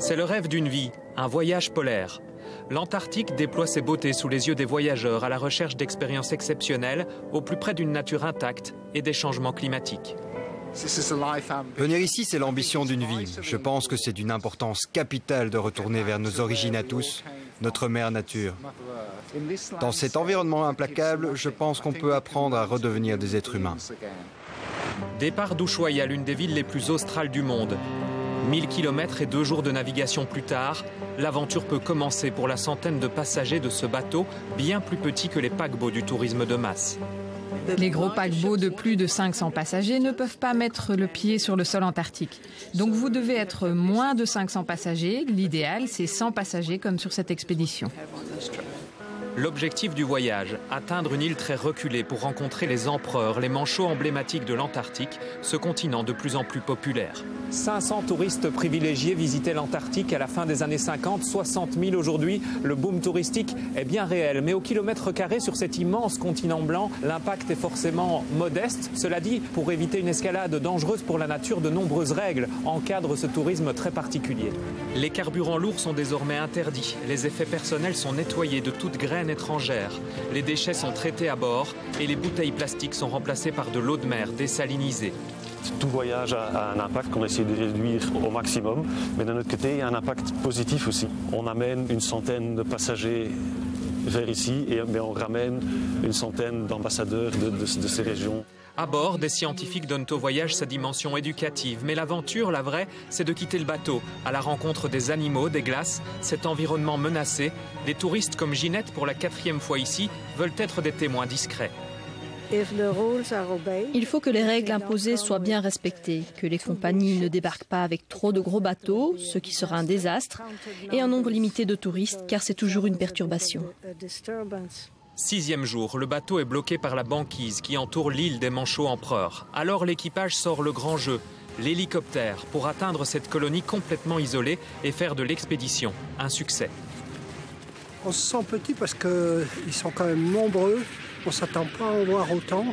C'est le rêve d'une vie, un voyage polaire. L'Antarctique déploie ses beautés sous les yeux des voyageurs à la recherche d'expériences exceptionnelles au plus près d'une nature intacte et des changements climatiques. Venir ici, c'est l'ambition d'une vie. Je pense que c'est d'une importance capitale de retourner vers nos origines à tous, notre mère nature. Dans cet environnement implacable, je pense qu'on peut apprendre à redevenir des êtres humains. Départ d'Ushuaïa, l'une des villes les plus australes du monde. 1000 km et 2 jours de navigation plus tard, l'aventure peut commencer pour la centaine de passagers de ce bateau, bien plus petit que les paquebots du tourisme de masse. Les gros paquebots de plus de 500 passagers ne peuvent pas mettre le pied sur le sol antarctique. Donc vous devez être moins de 500 passagers. L'idéal, c'est 100 passagers comme sur cette expédition. L'objectif du voyage, atteindre une île très reculée pour rencontrer les empereurs, les manchots emblématiques de l'Antarctique, ce continent de plus en plus populaire. 500 touristes privilégiés visitaient l'Antarctique à la fin des années 50, 60 000 aujourd'hui. Le boom touristique est bien réel, mais au kilomètre carré sur cet immense continent blanc, l'impact est forcément modeste. Cela dit, pour éviter une escalade dangereuse pour la nature, de nombreuses règles encadrent ce tourisme très particulier. Les carburants lourds sont désormais interdits. Les effets personnels sont nettoyés de toute graine étrangère. Les déchets sont traités à bord et les bouteilles plastiques sont remplacées par de l'eau de mer désalinisée. Tout voyage a un impact qu'on essaie de réduire au maximum, mais d'un autre côté, il y a un impact positif aussi. On amène une centaine de passagers vers ici et on ramène une centaine d'ambassadeurs de ces régions. À bord, des scientifiques donnent au voyage sa dimension éducative. Mais l'aventure, la vraie, c'est de quitter le bateau, à la rencontre des animaux, des glaces, cet environnement menacé. Les touristes comme Ginette, pour la 4e fois ici, veulent être des témoins discrets. Il faut que les règles imposées soient bien respectées, que les compagnies ne débarquent pas avec trop de gros bateaux, ce qui sera un désastre, et un nombre limité de touristes, car c'est toujours une perturbation. 6e jour, le bateau est bloqué par la banquise qui entoure l'île des manchots empereurs. Alors l'équipage sort le grand jeu, l'hélicoptère, pour atteindre cette colonie complètement isolée et faire de l'expédition un succès. On se sent petit parce qu'ils sont quand même nombreux, on ne s'attend pas à en voir autant.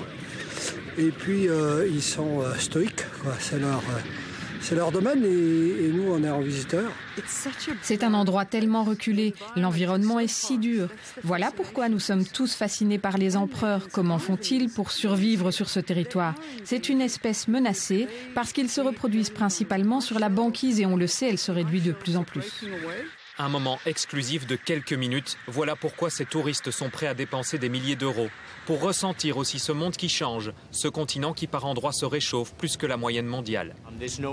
Et puis ils sont stoïques, quoi. C'est leur domaine et nous on est en visiteur. C'est un endroit tellement reculé, l'environnement est si dur. Voilà pourquoi nous sommes tous fascinés par les empereurs. Comment font-ils pour survivre sur ce territoire? C'est une espèce menacée parce qu'ils se reproduisent principalement sur la banquise et on le sait, elle se réduit de plus en plus. Un moment exclusif de quelques minutes, voilà pourquoi ces touristes sont prêts à dépenser des milliers d'euros. Pour ressentir aussi ce monde qui change, ce continent qui par endroits se réchauffe plus que la moyenne mondiale.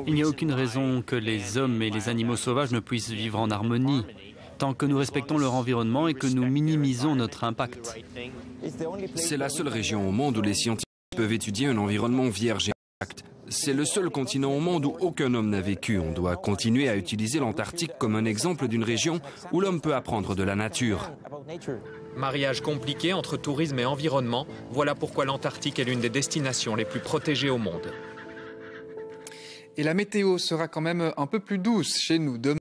Il n'y a aucune raison que les hommes et les animaux sauvages ne puissent vivre en harmonie, tant que nous respectons leur environnement et que nous minimisons notre impact. C'est la seule région au monde où les scientifiques peuvent étudier un environnement vierge et intact. C'est le seul continent au monde où aucun homme n'a vécu. On doit continuer à utiliser l'Antarctique comme un exemple d'une région où l'homme peut apprendre de la nature. Mariage compliqué entre tourisme et environnement, voilà pourquoi l'Antarctique est l'une des destinations les plus protégées au monde. Et la météo sera quand même un peu plus douce chez nous demain.